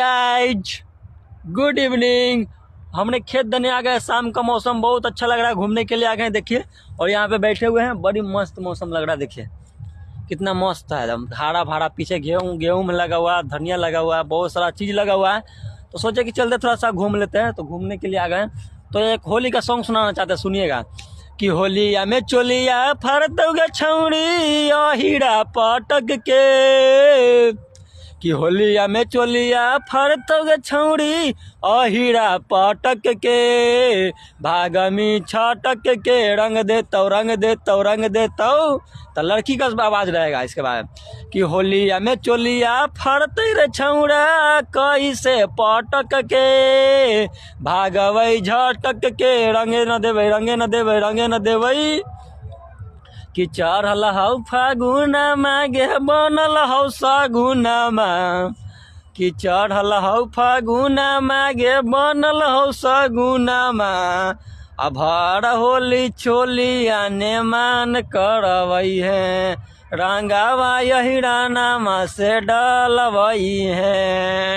Guys good evening. हमने खेत देने आ गए, शाम का मौसम बहुत अच्छा लग रहा है, घूमने के लिए आ गए देखिए। और यहाँ पे बैठे हुए हैं, बड़ी मस्त मौसम लग रहा है, देखिए कितना मस्त है एकदम हरा भरा। पीछे गेहूं में लगा हुआ है, धनिया लगा हुआ है, बहुत सारा चीज़ लगा हुआ है। तो सोचे कि चलते थोड़ा सा घूम लेते हैं, तो घूमने के लिए आ गए। तो एक होली का सॉन्ग सुनाना चाहते हैं, सुनिएगा। कि होलिया में चोलिया फरतौगे छौड़ी हीरा पटक के, कि होलिया में चोलिया फरतौगे छौड़ी हीरा पटक के, भागमी छटक के रंग देतौ रंग देतौ। तो लड़की का आवाज रहेगा इसके बाद। कि होलिया में चोलिया फरते रे छौड़ा कैसे पटक के, भागवै झटक के रंगे न देबै रंगे न देबै रंगे न देबै। कि चढ़ल हौ फागुनमा गे बनल हौ सगुनमा, कि चढ़ल हौ फागुनमा गे बनल हौ सगुनमा। भर होली छोलिया ने मान करवई है, रंगावा यही रानामा से डलवई है।